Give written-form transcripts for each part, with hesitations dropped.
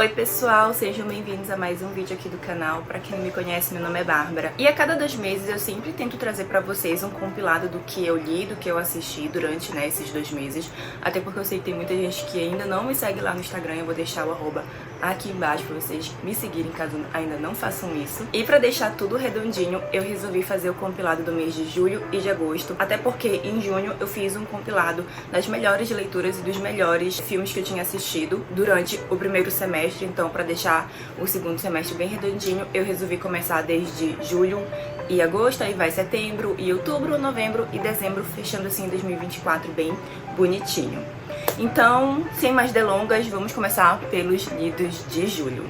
Oi pessoal, sejam bem-vindos a mais um vídeo aqui do canal. Pra quem não me conhece, meu nome é Bárbara. E a cada 2 meses eu sempre tento trazer pra vocês um compilado do que eu li, do que eu assisti durante esses 2 meses. Até porque eu sei que tem muita gente que ainda não me segue lá no Instagram. Eu vou deixar o arroba aqui embaixo pra vocês me seguirem caso ainda não façam isso. E pra deixar tudo redondinho, eu resolvi fazer o compilado do mês de julho e de agosto. Até porque em junho eu fiz um compilado das melhores leituras e dos melhores filmes que eu tinha assistido durante o primeiro semestre. Então, pra deixar o segundo semestre bem redondinho, eu resolvi começar desde julho e agosto, aí vai setembro e outubro, novembro e dezembro, fechando assim 2024 bem bonitinho. Então, sem mais delongas, vamos começar pelos lidos de julho.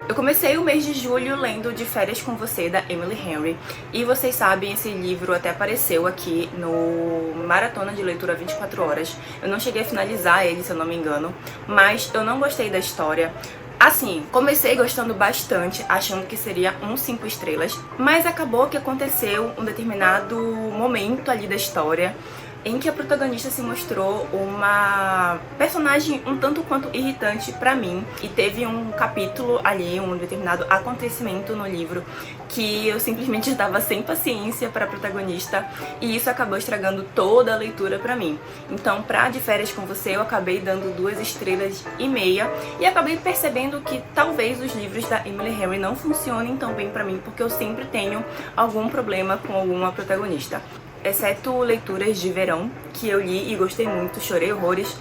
Eu comecei o mês de julho lendo De Férias com Você, da Emily Henry. E vocês sabem, esse livro até apareceu aqui no Maratona de Leitura 24 Horas. Eu não cheguei a finalizar ele, se eu não me engano, mas eu não gostei da história. Assim, comecei gostando bastante, achando que seria um 5 estrelas, mas acabou que aconteceu um determinado momento ali da história em que a protagonista se mostrou uma personagem um tanto quanto irritante pra mim. E teve um capítulo ali, um determinado acontecimento no livro que eu simplesmente estava sem paciência pra protagonista, e isso acabou estragando toda a leitura pra mim. Então, pra De Férias com Você, eu acabei dando 2,5 estrelas e acabei percebendo que talvez os livros da Emily Henry não funcionem tão bem pra mim, porque eu sempre tenho algum problema com alguma protagonista. Exceto leituras de verão, que eu li e gostei muito, chorei horrores,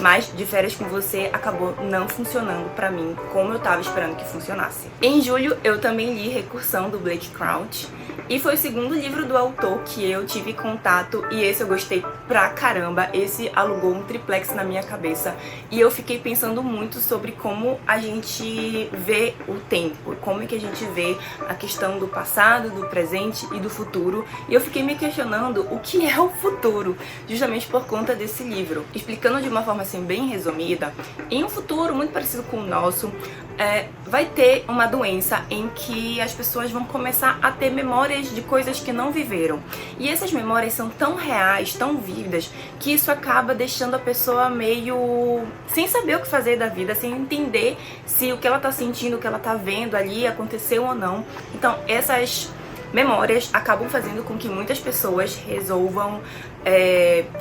mas De Férias com Você acabou não funcionando pra mim como eu tava esperando que funcionasse. Em julho, eu também li Recursão, do Blake Crouch, e foi o segundo livro do autor que eu tive contato, e esse eu gostei pra caramba. Esse alugou um triplex na minha cabeça, e eu fiquei pensando muito sobre como a gente vê o tempo, como é que a gente vê a questão do passado, do presente e do futuro, e eu fiquei me questionando o que é o futuro, justamente por conta desse livro. Explicando de uma forma assim bem resumida, em um futuro muito parecido com o nosso, vai ter uma doença em que as pessoas vão começar a ter memórias de coisas que não viveram. E essas memórias são tão reais, tão vívidas, que isso acaba deixando a pessoa meio sem saber o que fazer da vida, sem entender se o que ela tá sentindo, o que ela tá vendo ali aconteceu ou não. Então, essas memórias acabam fazendo com que muitas pessoas resolvam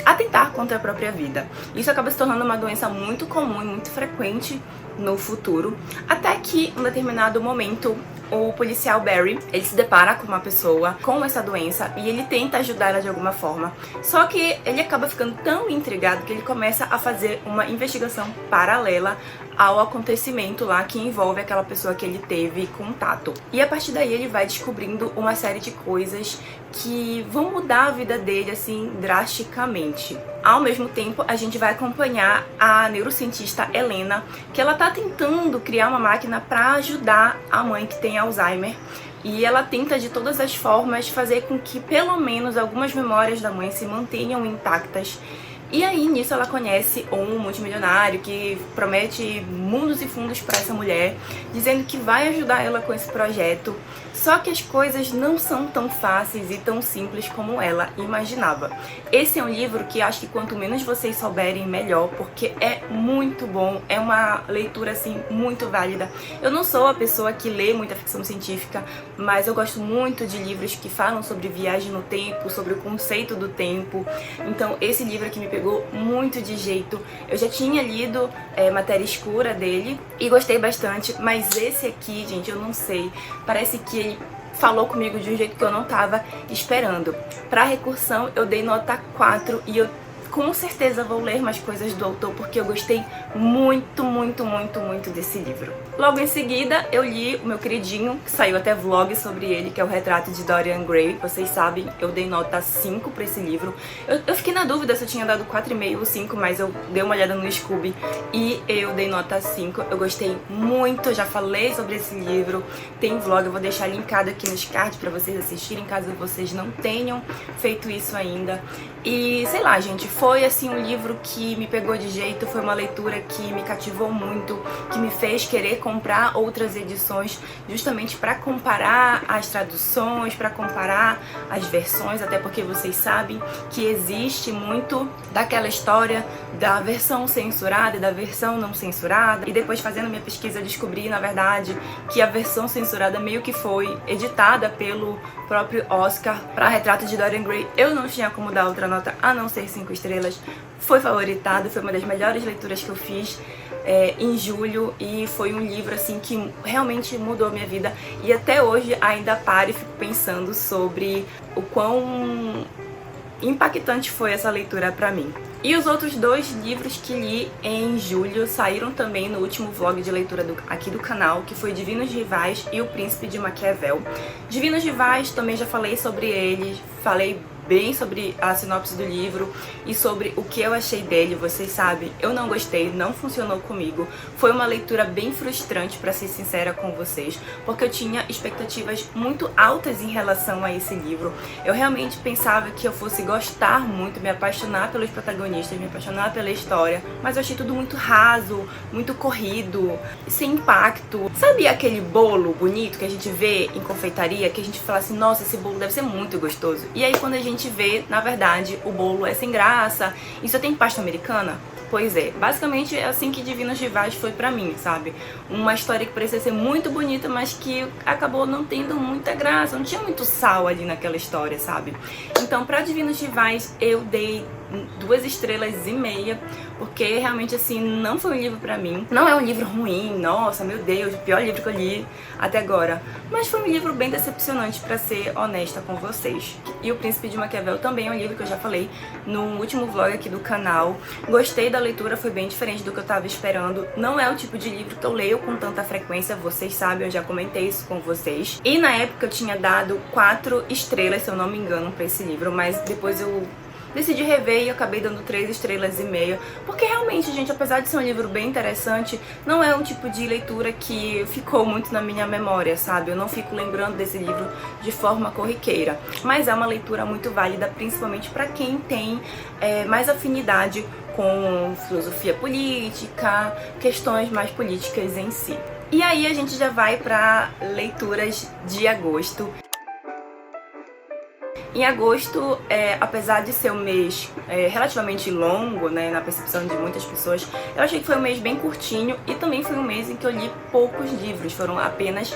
atentar contra a própria vida. Isso acaba se tornando uma doença muito comum e muito frequente no futuro, até que em um determinado momento o policial Barry, ele se depara com uma pessoa com essa doença e ele tenta ajudar ela de alguma forma. Só que ele acaba ficando tão intrigado que ele começa a fazer uma investigação paralela ao acontecimento lá que envolve aquela pessoa que ele teve contato. E a partir daí ele vai descobrindo uma série de coisas que vão mudar a vida dele assim drasticamente. Ao mesmo tempo, a gente vai acompanhar a neurocientista Helena, que ela tá tentando criar uma máquina para ajudar a mãe que tem Alzheimer. E ela tenta de todas as formas fazer com que pelo menos algumas memórias da mãe se mantenham intactas. E aí, nisso, ela conhece um multimilionário que promete mundos e fundos para essa mulher, dizendo que vai ajudar ela com esse projeto. Só que as coisas não são tão fáceis e tão simples como ela imaginava. Esse é um livro que acho que quanto menos vocês souberem, melhor, porque é muito bom, é uma leitura assim muito válida. Eu não sou a pessoa que lê muita ficção científica, mas eu gosto muito de livros que falam sobre viagem no tempo, sobre o conceito do tempo. Então esse livro aqui me pegou muito de jeito. Eu já tinha lido Matéria Escura dele e gostei bastante, mas esse aqui, gente, eu não sei, parece que ele falou comigo de um jeito que eu não tava esperando. Pra Recursão eu dei nota 4 e eu com certeza vou ler mais coisas do autor porque eu gostei muito, muito, muito, muito desse livro. Logo em seguida eu li o meu queridinho, que saiu até vlog sobre ele, que é o Retrato de Dorian Gray. Vocês sabem, eu dei nota 5 pra esse livro. Eu fiquei na dúvida se eu tinha dado 4,5 ou 5, mas eu dei uma olhada no Scooby e eu dei nota 5. Eu gostei muito, já falei sobre esse livro, tem vlog, eu vou deixar linkado aqui nos cards pra vocês assistirem, caso vocês não tenham feito isso ainda. E sei lá, gente, foi assim um livro que me pegou de jeito, foi uma leitura que me cativou muito, que me fez querer comprar outras edições justamente para comparar as traduções, para comparar as versões, até porque vocês sabem que existe muito daquela história da versão censurada e da versão não censurada. E depois, fazendo minha pesquisa, descobri, na verdade, que a versão censurada meio que foi editada pelo próprio Oscar para Retrato de Dorian Gray. Eu não tinha como dar outra nota a não ser 5 estrelas. Foi favoritado, foi uma das melhores leituras que eu fiz em julho, e foi um livro assim que realmente mudou a minha vida, e até hoje ainda paro e fico pensando sobre o quão impactante foi essa leitura pra mim. E os outros 2 livros que li em julho saíram também no último vlog de leitura aqui do canal, que foi Divinos Rivais e O Príncipe de Maquiavel. Divinos Rivais também já falei sobre eles, falei bem sobre a sinopse do livro e sobre o que eu achei dele. Vocês sabem, eu não gostei, não funcionou comigo. Foi uma leitura bem frustrante, pra ser sincera com vocês, porque eu tinha expectativas muito altas em relação a esse livro. Eu realmente pensava que eu fosse gostar muito, me apaixonar pelos protagonistas, me apaixonar pela história, mas eu achei tudo muito raso, muito corrido, sem impacto. Sabe aquele bolo bonito que a gente vê em confeitaria, que a gente fala assim, nossa, esse bolo deve ser muito gostoso, e aí quando a gente vê, na verdade, o bolo é sem graça e só tem pasta americana? Pois é, basicamente é assim que Divinos Rivais foi pra mim, sabe? Uma história que parecia ser muito bonita, mas que acabou não tendo muita graça, não tinha muito sal ali naquela história, sabe? Então, pra Divinos Rivais, eu dei 2 estrelas e meia, porque realmente assim, não foi um livro pra mim. Não é um livro ruim, nossa, meu Deus, o pior livro que eu li até agora, mas foi um livro bem decepcionante, pra ser honesta com vocês. E O Príncipe de Maquiavel também é um livro que eu já falei no último vlog aqui do canal. Gostei da leitura, foi bem diferente do que eu tava esperando. Não é o tipo de livro que eu leio com tanta frequência, vocês sabem, eu já comentei isso com vocês. E na época eu tinha dado 4 estrelas, se eu não me engano, pra esse livro, mas depois eu decidi rever e acabei dando 3 estrelas e meia, porque realmente, gente, apesar de ser um livro bem interessante, não é um tipo de leitura que ficou muito na minha memória, sabe? Eu não fico lembrando desse livro de forma corriqueira, mas é uma leitura muito válida, principalmente para quem tem mais afinidade com filosofia política, questões mais políticas em si. E aí a gente já vai para leituras de agosto. Em agosto, apesar de ser um mês relativamente longo, né, na percepção de muitas pessoas, eu achei que foi um mês bem curtinho, e também foi um mês em que eu li poucos livros, foram apenas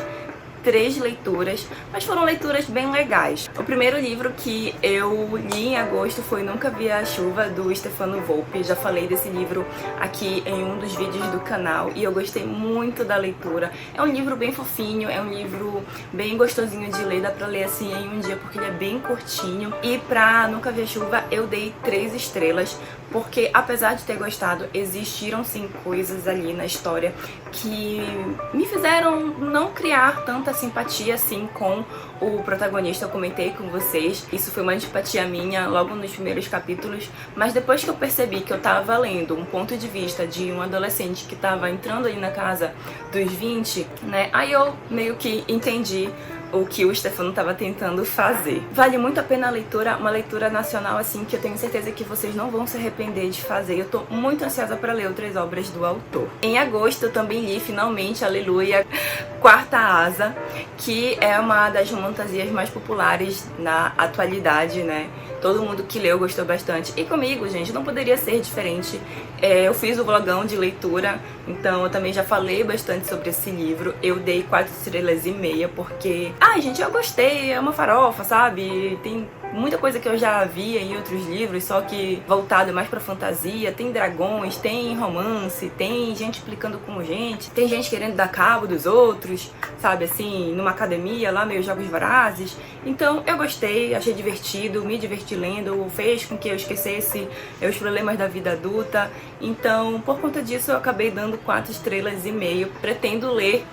3 leituras, mas foram leituras bem legais. O primeiro livro que eu li em agosto foi Nunca Vi a Chuva, do Stefano Volpe. Já falei desse livro aqui em um dos vídeos do canal e eu gostei muito da leitura. É um livro bem fofinho, é um livro bem gostosinho de ler, dá pra ler assim em um dia porque ele é bem curtinho. E pra Nunca Vi a Chuva eu dei 3 estrelas, porque apesar de ter gostado, existiram sim coisas ali na história que me fizeram não criar tanta simpatia assim com o protagonista. Eu comentei com vocês, isso foi uma antipatia minha logo nos primeiros capítulos, mas depois que eu percebi que eu tava lendo um ponto de vista de um adolescente que tava entrando ali na casa dos 20, né, aí eu meio que entendi o que o Stefano estava tentando fazer. Vale muito a pena a leitura, uma leitura nacional assim que eu tenho certeza que vocês não vão se arrepender de fazer. Eu tô muito ansiosa para ler outras obras do autor. Em agosto eu também li finalmente, aleluia, Quarta Asa, que é uma das fantasias mais populares na atualidade, né? Todo mundo que leu gostou bastante. E comigo, gente, não poderia ser diferente. Eu fiz o vlogão de leitura, então eu também já falei bastante sobre esse livro. Eu dei 4 estrelas e meia, porque... Ai, gente, eu gostei, é uma farofa, sabe? Tem muita coisa que eu já via em outros livros, só que voltado mais pra fantasia. Tem dragões, tem romance, tem gente implicando com gente, tem gente querendo dar cabo dos outros, sabe, assim, numa academia lá, meio jogos vorazes. Então eu gostei, achei divertido, me diverti lendo, fez com que eu esquecesse os problemas da vida adulta Então, por conta disso, eu acabei dando 4,5 estrelas. Pretendo ler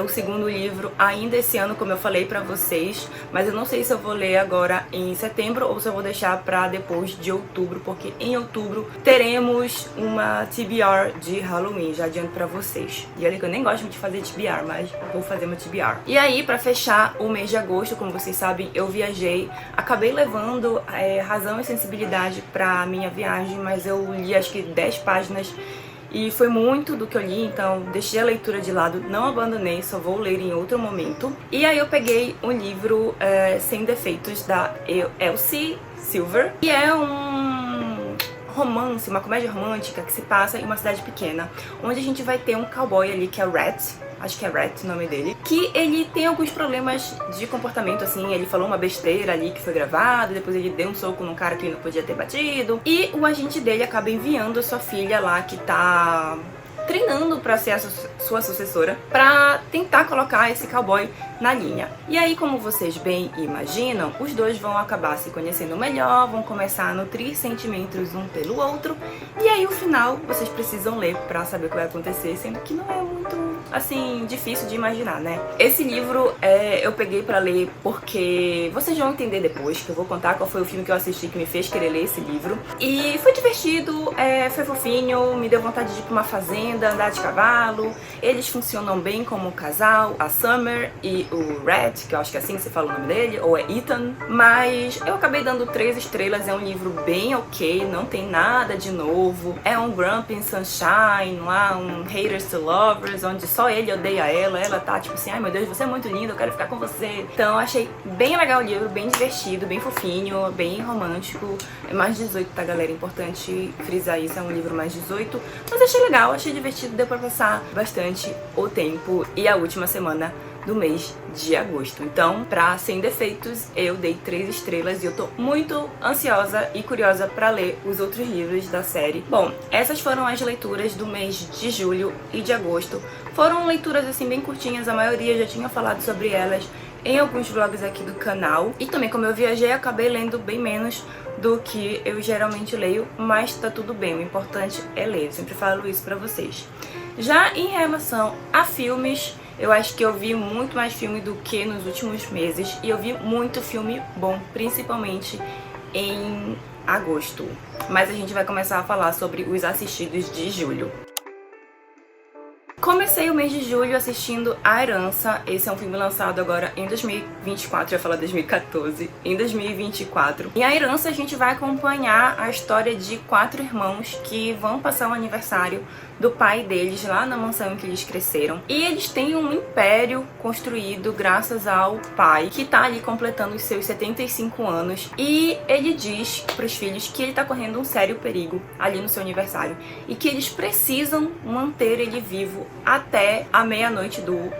o segundo livro ainda esse ano, como eu falei pra vocês, mas eu não sei se eu vou ler agora em setembro ou se eu vou deixar pra depois de outubro, porque em outubro teremos uma TBR de Halloween, já adianto pra vocês. E olha que eu nem gosto de fazer TBR, mas vou fazer uma TBR. E aí, pra fechar o mês de agosto, como vocês sabem, eu viajei, acabei levando Razão e Sensibilidade pra minha viagem, mas eu li acho que 10 páginas e foi muito do que eu li, então deixei a leitura de lado, não abandonei, só vou ler em outro momento. E aí eu peguei um livro Sem Defeitos, da Elsie Silver, que é um romance, uma comédia romântica que se passa em uma cidade pequena, onde a gente vai ter um cowboy ali que é o Rat, acho que é Rat o nome dele, que ele tem alguns problemas de comportamento, assim, ele falou uma besteira ali que foi gravado, depois ele deu um soco num cara que não podia ter batido, e o agente dele acaba enviando a sua filha lá, que tá treinando pra ser a sua sucessora, pra tentar colocar esse cowboy na linha. E aí, como vocês bem imaginam, os dois vão acabar se conhecendo melhor, vão começar a nutrir sentimentos um pelo outro, e aí o final vocês precisam ler pra saber o que vai acontecer, sendo que não é muito, assim, difícil de imaginar, né? Esse livro eu peguei pra ler porque vocês vão entender depois, que eu vou contar qual foi o filme que eu assisti que me fez querer ler esse livro. E foi divertido, foi fofinho, me deu vontade de ir pra uma fazenda, andar de cavalo. Eles funcionam bem como um casal, a Summer e o Red, que eu acho que é assim que se fala o nome dele, ou é Ethan. Mas eu acabei dando 3 estrelas, é um livro bem ok, não tem nada de novo. É um Grumpy Sunshine lá, um Haters to Lovers, onde só ele odeia ela tá tipo assim, ai meu Deus, você é muito lindo, eu quero ficar com você. Então eu achei bem legal o livro, bem divertido, bem fofinho, bem romântico. É mais 18, tá galera? Importante frisar isso, é um livro mais 18. Mas achei legal, achei divertido, deu pra passar bastante o tempo e a última semana do mês de agosto. Então, pra Sem Defeitos, eu dei 3 estrelas e eu tô muito ansiosa e curiosa pra ler os outros livros da série. Bom, essas foram as leituras do mês de julho e de agosto. Foram leituras assim bem curtinhas, a maioria já tinha falado sobre elas em alguns vlogs aqui do canal. E também, como eu viajei, acabei lendo bem menos do que eu geralmente leio, mas tá tudo bem, o importante é ler, eu sempre falo isso pra vocês. Já em relação a filmes, eu acho que eu vi muito mais filme do que nos últimos meses, e eu vi muito filme bom, principalmente em agosto. Mas a gente vai começar a falar sobre os assistidos de julho. Comecei o mês de julho assistindo A Herança. Esse é um filme lançado agora em 2024, eu ia falar 2014, em 2024. E A Herança a gente vai acompanhar a história de 4 irmãos que vão passar o aniversário do pai deles lá na mansão em que eles cresceram. E eles têm um império construído graças ao pai, que tá ali completando os seus 75 anos. E ele diz pros filhos que ele tá correndo um sério perigo ali no seu aniversário e que eles precisam manter ele vivo até a meia-noite do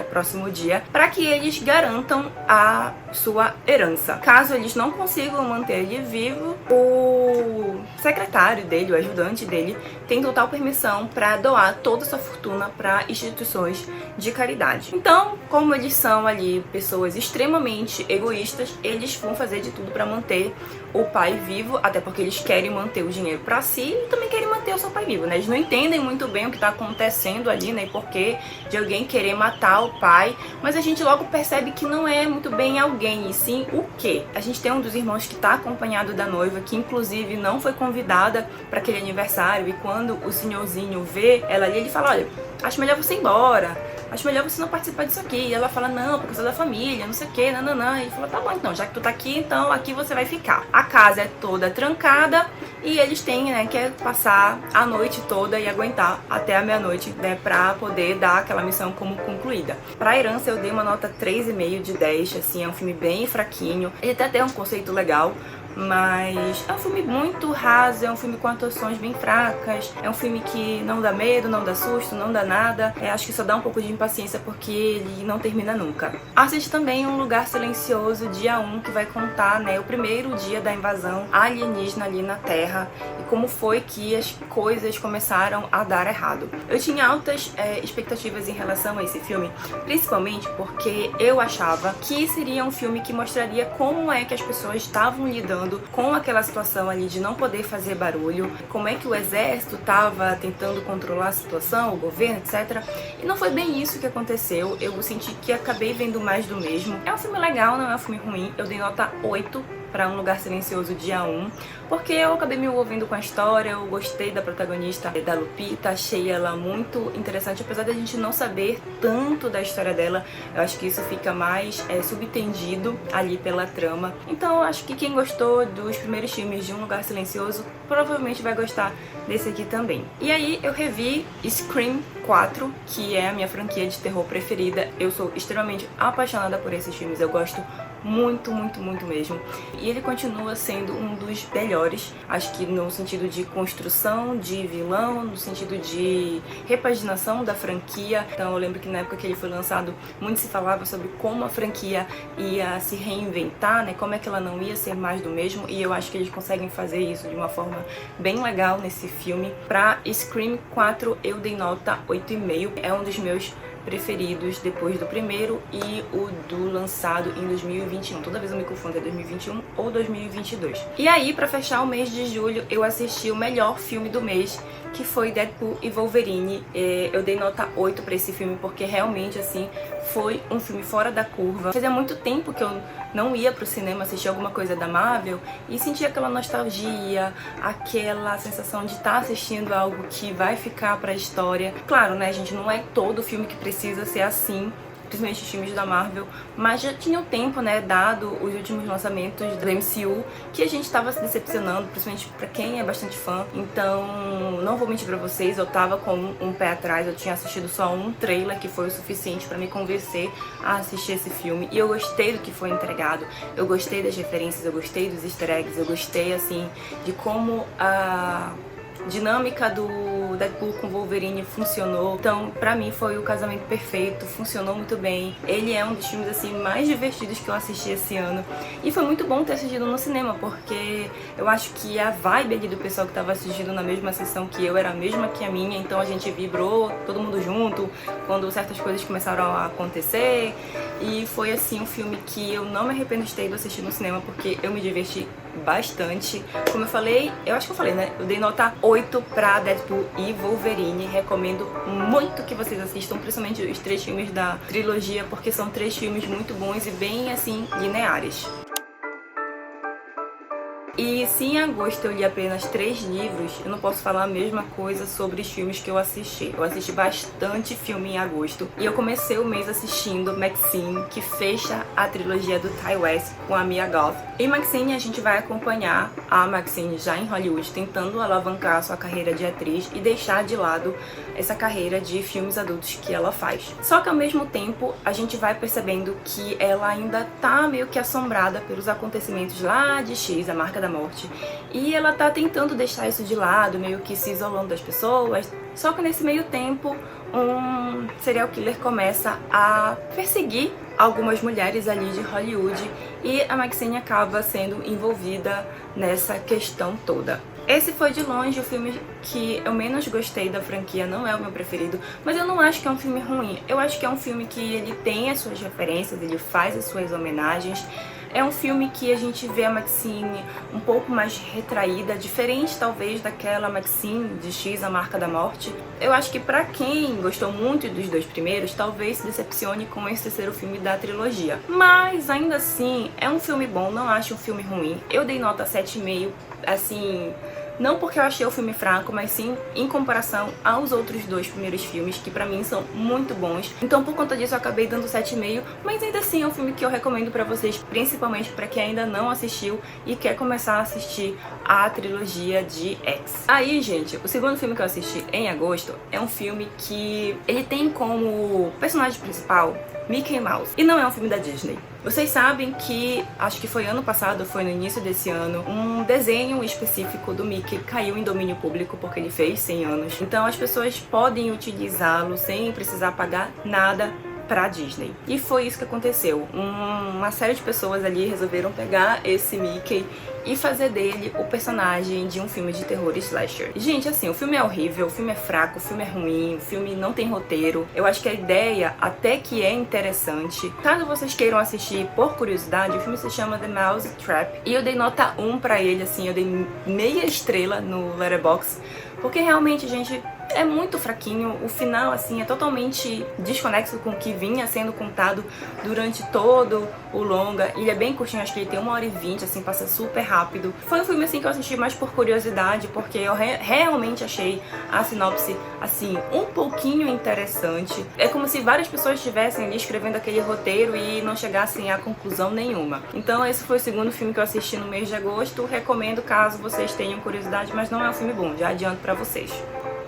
próximo dia, para que eles garantam a sua herança. Caso eles não consigam manter ele vivo, o secretário dele, o ajudante dele, tem total permissão para doar toda a sua fortuna para instituições de caridade. Então, como eles são ali pessoas extremamente egoístas, eles vão fazer de tudo para manter o pai vivo, até porque eles querem manter o dinheiro para si e também querem manter o seu pai vivo, né? Eles não entendem muito bem o que tá acontecendo ali, né? E por que de alguém querer matar o pai, mas a gente logo percebe que não é muito bem alguém, e sim o quê? A gente tem um dos irmãos que tá acompanhado da noiva, que inclusive não foi convidada para aquele aniversário, e quando o senhorzinho vê ela ali, ele fala, olha, acho melhor você ir embora, acho melhor você não participar disso aqui. E ela fala, não, porque eu sou da família, não sei o que, nananã. E ele fala, tá bom então, já que tu tá aqui, então aqui você vai ficar. A casa é toda trancada e eles têm, né, que passar a noite toda e aguentar até a meia-noite, né, pra poder dar aquela missão como concluída. Pra Herança eu dei uma nota 3,5 de 10, assim, é um filme bem fraquinho. Ele até tem um conceito legal, mas é um filme muito raso, é um filme com atuações bem fracas, é um filme que não dá medo, não dá susto, não dá nada. Acho que só dá um pouco de impaciência porque ele não termina nunca. Assiste também Um Lugar Silencioso, dia 1, que vai contar, né, o primeiro dia da invasão alienígena ali na Terra e como foi que as coisas começaram a dar errado. Eu tinha altas expectativas em relação a esse filme, principalmente porque eu achava que seria um filme que mostraria como é que as pessoas estavam lidando lidando com aquela situação ali de não poder fazer barulho, como é que o exército estava tentando controlar a situação, o governo, etc. E não foi bem isso que aconteceu, eu senti que acabei vendo mais do mesmo. É um filme legal, não é um filme ruim, eu dei nota 8 para Um Lugar Silencioso dia 1, porque eu acabei me envolvendo com a história, eu gostei da protagonista, da Lupita, achei ela muito interessante, apesar da gente não saber tanto da história dela, eu acho que isso fica mais subtendido ali pela trama. Então eu acho que quem gostou dos primeiros filmes de Um Lugar Silencioso provavelmente vai gostar desse aqui também. E aí eu revi Scream 4, que é a minha franquia de terror preferida. Eu sou extremamente apaixonada por esses filmes, eu gosto muito, muito, muito mesmo. E ele continua sendo um dos melhores, acho que no sentido de construção de vilão, no sentido de repaginação da franquia. Então eu lembro que na época que ele foi lançado, muito se falava sobre como a franquia ia se reinventar, né? Como é que ela não ia ser mais do mesmo, e eu acho que eles conseguem fazer isso de uma forma bem legal nesse filme. Pra Scream 4 eu dei nota 8,5, é um dos meus preferidos depois do primeiro e o do lançado em 2021. Toda vez eu me confundo, é 2021 ou 2022. E aí, pra fechar o mês de julho, eu assisti o melhor filme do mês, que foi Deadpool e Wolverine. Eu dei nota 8 pra esse filme porque realmente, assim, foi um filme fora da curva. Fazia muito tempo que eu não ia pro cinema assistir alguma coisa da Marvel e sentia aquela nostalgia, aquela sensação de estar assistindo algo que vai ficar pra história. Claro, né, gente, não é todo filme que precisa ser assim, principalmente os filmes da Marvel, mas já tinha um tempo, né, dado os últimos lançamentos do MCU, que a gente tava se decepcionando, principalmente pra quem é bastante fã. Então, não vou mentir pra vocês, eu tava com um pé atrás, eu tinha assistido só um trailer, que foi o suficiente pra me convencer a assistir esse filme, e eu gostei do que foi entregado, eu gostei das referências, eu gostei dos easter eggs, eu gostei, assim, de como a dinâmica do Deadpool com Wolverine funcionou. Então, pra mim, foi o casamento perfeito, funcionou muito bem. Ele é um dos filmes, assim, mais divertidos que eu assisti esse ano. E foi muito bom ter assistido no cinema, porque eu acho que a vibe ali do pessoal que tava assistindo na mesma sessão que eu era a mesma que a minha, então a gente vibrou, todo mundo junto, quando certas coisas começaram a acontecer. E foi, assim, um filme que eu não me arrependo de ter ido assistir no cinema, porque eu me diverti bastante. Como eu falei, eu acho que eu falei, né? Eu dei nota 8 pra Deadpool e Wolverine. Recomendo muito que vocês assistam, principalmente os 3 filmes da trilogia, porque são 3 filmes muito bons e bem, assim, lineares. E se em agosto eu li apenas 3 livros, eu não posso falar a mesma coisa sobre os filmes que eu assisti. Eu assisti bastante filme em agosto. E eu comecei o mês assistindo Maxine, que fecha a trilogia do Ty West com a Mia Goth. Em Maxine a gente vai acompanhar a Maxine já em Hollywood, tentando alavancar a sua carreira de atriz e deixar de lado essa carreira de filmes adultos que ela faz. Só que ao mesmo tempo a gente vai percebendo que ela ainda tá meio que assombrada pelos acontecimentos lá de X, a Marca da Morte, e ela tá tentando deixar isso de lado, meio que se isolando das pessoas. Só que nesse meio tempo um serial killer começa a perseguir algumas mulheres ali de Hollywood e a Maxine acaba sendo envolvida nessa questão toda. Esse foi de longe o filme que eu menos gostei da franquia, não é o meu preferido, mas eu não acho que é um filme ruim. Eu acho que é um filme que ele tem as suas referências, ele faz as suas homenagens. É um filme que a gente vê a Maxine um pouco mais retraída, diferente talvez daquela Maxine de X, a Marca da Morte. Eu acho que pra quem gostou muito dos 2 primeiros, talvez se decepcione com esse terceiro filme da trilogia. Mas ainda assim, é um filme bom, não acho um filme ruim. Eu dei nota 7,5, assim, não porque eu achei o filme fraco, mas sim em comparação aos outros 2 primeiros filmes, que pra mim são muito bons. Então por conta disso eu acabei dando 7,5, mas ainda assim é um filme que eu recomendo pra vocês, principalmente pra quem ainda não assistiu e quer começar a assistir a trilogia de X. Aí, gente, o segundo filme que eu assisti em agosto é um filme que ele tem como personagem principal Mickey Mouse, e não é um filme da Disney. Vocês sabem que, acho que foi ano passado, foi no início desse ano, um desenho específico do Mickey caiu em domínio público porque ele fez 100 anos. Então as pessoas podem utilizá-lo sem precisar pagar nada pra Disney. E foi isso que aconteceu. Uma série de pessoas ali resolveram pegar esse Mickey e fazer dele o personagem de um filme de terror slasher. Gente, assim, o filme é horrível, o filme é fraco, o filme é ruim, o filme não tem roteiro. Eu acho que a ideia até que é interessante. Caso vocês queiram assistir por curiosidade, o filme se chama The Mouse Trap. E eu dei nota 1 pra ele, assim, eu dei meia estrela no Letterboxd. Porque realmente, gente, é muito fraquinho. O final, assim, é totalmente desconexo com o que vinha sendo contado durante todo o longa. Ele é bem curtinho, acho que ele tem 1h20, assim, passa super rápido. Foi um filme, assim, que eu assisti mais por curiosidade, porque eu realmente achei a sinopse, assim, um pouquinho interessante. É como se várias pessoas estivessem ali escrevendo aquele roteiro e não chegassem a conclusão nenhuma. Então, esse foi o segundo filme que eu assisti no mês de agosto. Recomendo caso vocês tenham curiosidade, mas não é um filme bom, já adianto pra vocês.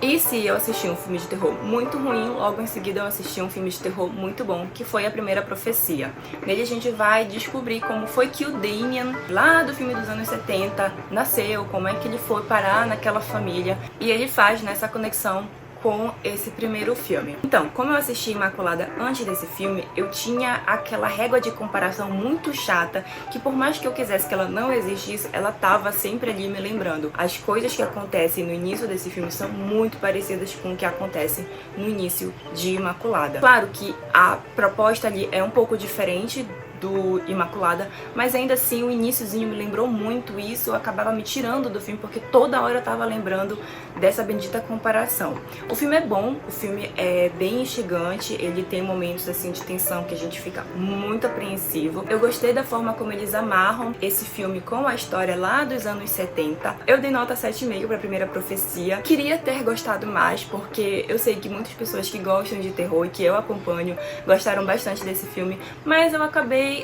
E se eu assisti um filme de terror muito ruim, logo em seguida eu assisti um filme de terror muito bom, que foi A Primeira Profecia. Nele a gente vai descobrir como foi que o Damien, lá do filme dos anos 70, nasceu, como é que ele foi parar naquela família, e ele faz nessa conexão com esse primeiro filme. Então, como eu assisti Imaculada antes desse filme, eu tinha aquela régua de comparação muito chata, que por mais que eu quisesse que ela não existisse, ela tava sempre ali me lembrando. As coisas que acontecem no início desse filme são muito parecidas com o que acontece no início de Imaculada. Claro que a proposta ali é um pouco diferente do Imaculada, mas ainda assim o iniciozinho me lembrou muito isso, eu acabava me tirando do filme porque toda hora eu tava lembrando dessa bendita comparação. O filme é bom, o filme é bem instigante, ele tem momentos assim de tensão que a gente fica muito apreensivo. Eu gostei da forma como eles amarram esse filme com a história lá dos anos 70. Eu dei nota 7,5 pra Primeira Profecia. Queria ter gostado mais, porque eu sei que muitas pessoas que gostam de terror e que eu acompanho gostaram bastante desse filme, mas eu acabei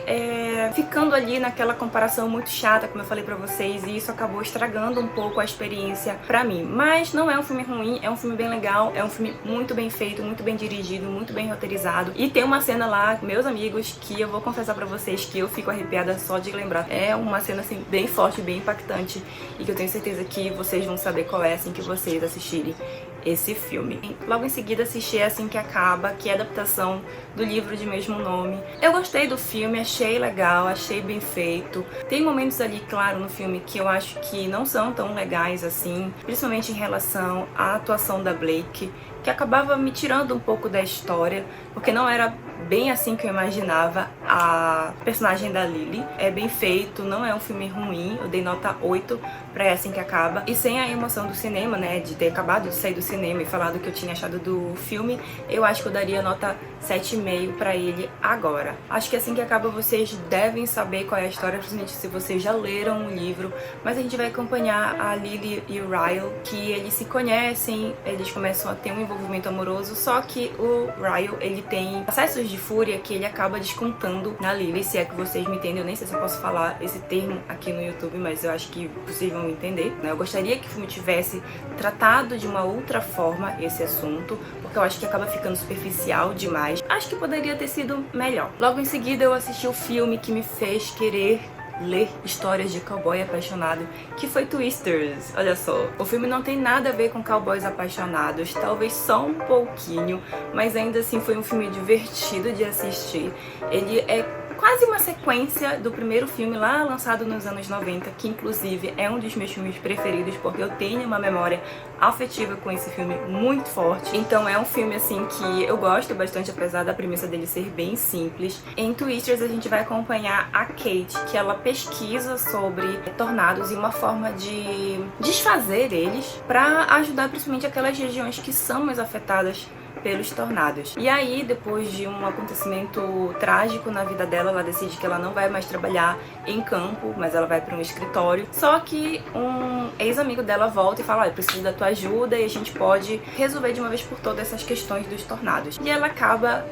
ficando ali naquela comparação muito chata, como eu falei pra vocês, e isso acabou estragando um pouco a experiência pra mim. Mas não é um filme ruim, é um filme bem legal, é um filme muito bem feito, muito bem dirigido, muito bem roteirizado. E tem uma cena lá, meus amigos, que eu vou confessar pra vocês que eu fico arrepiada só de lembrar. É uma cena assim bem forte, bem impactante, e que eu tenho certeza que vocês vão saber qual é assim que vocês assistirem esse filme. Logo em seguida assisti Assim que Acaba, que é a adaptação do livro de mesmo nome. Eu gostei do filme, achei legal, achei bem feito. Tem momentos ali, claro, no filme que eu acho que não são tão legais assim, principalmente em relação à atuação da Blake, que acabava me tirando um pouco da história, porque não era bem assim que eu imaginava a personagem da Lily. É bem feito, não é um filme ruim, eu dei nota 8 pra Assim que Acaba. E sem a emoção do cinema, né, de ter acabado de sair do cinema e falar do que eu tinha achado do filme, eu acho que eu daria nota 7,5 pra ele agora. Acho que Assim que Acaba vocês devem saber qual é a história, principalmente se vocês já leram o livro, mas a gente vai acompanhar a Lily e o Ryle, que eles se conhecem, eles começam a ter um envolvimento amoroso, só que o Ryle, ele tem acessos de fúria que ele acaba descontando na Lily, se é que vocês me entendem. Eu nem sei se eu posso falar esse termo aqui no YouTube, mas eu acho que vocês vão entender, né? Eu gostaria que o filme tivesse tratado de uma outra forma esse assunto, porque eu acho que acaba ficando superficial demais. Acho que poderia ter sido melhor. Logo em seguida eu assisti o filme que me fez querer ler histórias de cowboy apaixonado, que foi Twisters. Olha só, o filme não tem nada a ver com cowboys apaixonados, talvez só um pouquinho, mas ainda assim foi um filme divertido de assistir. Ele é quase uma sequência do primeiro filme lá lançado nos anos 90, que inclusive é um dos meus filmes preferidos, porque eu tenho uma memória afetiva com esse filme muito forte. Então é um filme assim que eu gosto bastante, apesar da premissa dele ser bem simples. Em Twisters a gente vai acompanhar a Kate, que ela pesquisa sobre tornados e uma forma de desfazer eles para ajudar principalmente aquelas regiões que são mais afetadas pelos tornados. E aí, depois de um acontecimento trágico na vida dela, ela decide que ela não vai mais trabalhar em campo, mas ela vai para um escritório. Só que um ex-amigo dela volta e fala: olha, eu preciso da tua ajuda e a gente pode resolver de uma vez por todas essas questões dos tornados. E ela acaba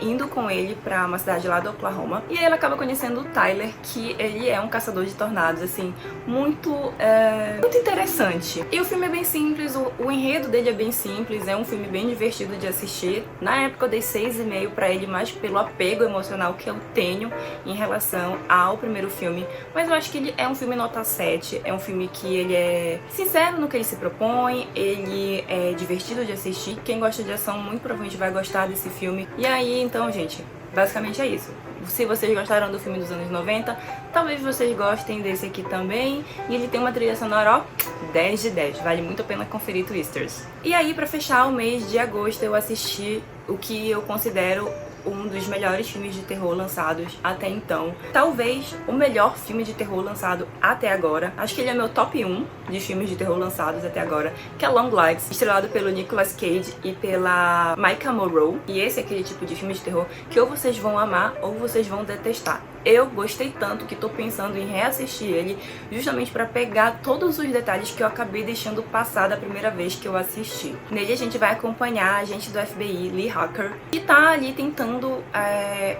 indo com ele para uma cidade lá do Oklahoma. E aí ela acaba conhecendo o Tyler, que ele é um caçador de tornados, assim, muito interessante. E o filme é bem simples, o enredo dele é bem simples, é um filme bem divertido de de assistir. Na época eu dei 6,5 pra ele, mais pelo apego emocional que eu tenho em relação ao primeiro filme. Mas eu acho que ele é um filme nota 7, é um filme que ele é sincero no que ele se propõe, ele é divertido de assistir. Quem gosta de ação muito provavelmente vai gostar desse filme. E aí, então, gente, basicamente é isso. Se vocês gostaram do filme dos anos 90, talvez vocês gostem desse aqui também. E ele tem uma trilha sonora, ó, 10 de 10. Vale muito a pena conferir Twisters. E aí, pra fechar o mês de agosto, eu assisti o que eu considero um dos melhores filmes de terror lançados até então. Talvez o melhor filme de terror lançado até agora. Acho que ele é meu top 1 de filmes de terror lançados até agora, que é Long Legs, estrelado pelo Nicolas Cage e pela Maika Monroe. E esse é aquele tipo de filme de terror que ou vocês vão amar ou vocês vão detestar. Eu gostei tanto que tô pensando em reassistir ele, justamente pra pegar todos os detalhes que eu acabei deixando passar da primeira vez que eu assisti. Nele a gente vai acompanhar a agente do FBI, Lee Hacker, que tá ali tentando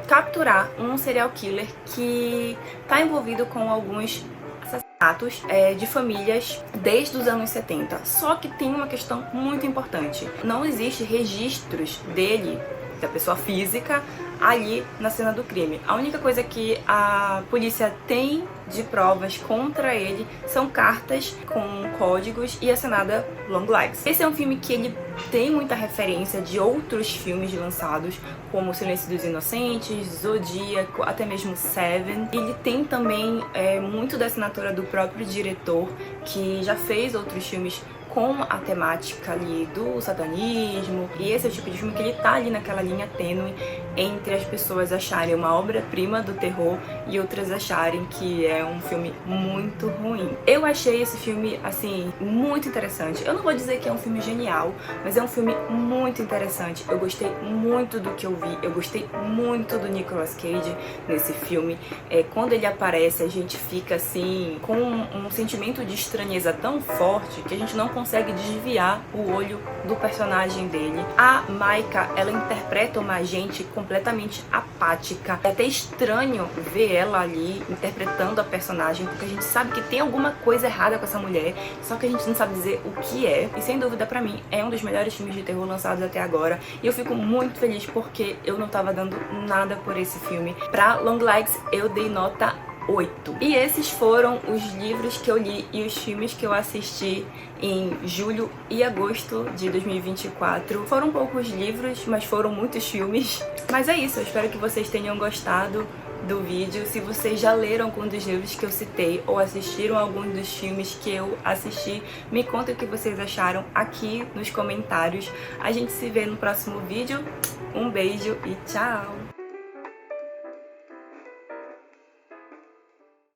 capturar um serial killer que tá envolvido com alguns assassinatos de famílias desde os anos 70. Só que tem uma questão muito importante. Não existe registros dele, da pessoa física, ali na cena do crime. A única coisa que a polícia tem de provas contra ele são cartas com códigos e assinada Long Legs. Esse é um filme que ele tem muita referência de outros filmes lançados, como O Silêncio dos Inocentes, Zodíaco, até mesmo Seven. Ele tem também muito da assinatura do próprio diretor, que já fez outros filmes com a temática ali do satanismo, e esse é o tipo de filme que ele tá ali naquela linha tênue entre as pessoas acharem uma obra-prima do terror e outras acharem que é um filme muito ruim. Eu achei esse filme, assim, muito interessante. Eu não vou dizer que é um filme genial, mas é um filme muito interessante. Eu gostei muito do que eu vi, eu gostei muito do Nicolas Cage nesse filme. Quando ele aparece, a gente fica, assim, com um sentimento de estranheza tão forte que a gente não consegue desviar o olho do personagem dele. A Maika, ela interpreta uma agente completamente apática. É até estranho ver ela ali interpretando a personagem, porque a gente sabe que tem alguma coisa errada com essa mulher, só que a gente não sabe dizer o que é. E sem dúvida, pra mim, é um dos melhores filmes de terror lançados até agora. E eu fico muito feliz porque eu não tava dando nada por esse filme. Pra Long Legs, eu dei nota 8. E esses foram os livros que eu li e os filmes que eu assisti em julho e agosto de 2024. Foram poucos livros, mas foram muitos filmes. Mas é isso, eu espero que vocês tenham gostado do vídeo. Se vocês já leram algum dos livros que eu citei ou assistiram algum dos filmes que eu assisti, me contem o que vocês acharam aqui nos comentários. A gente se vê no próximo vídeo. Um beijo e tchau!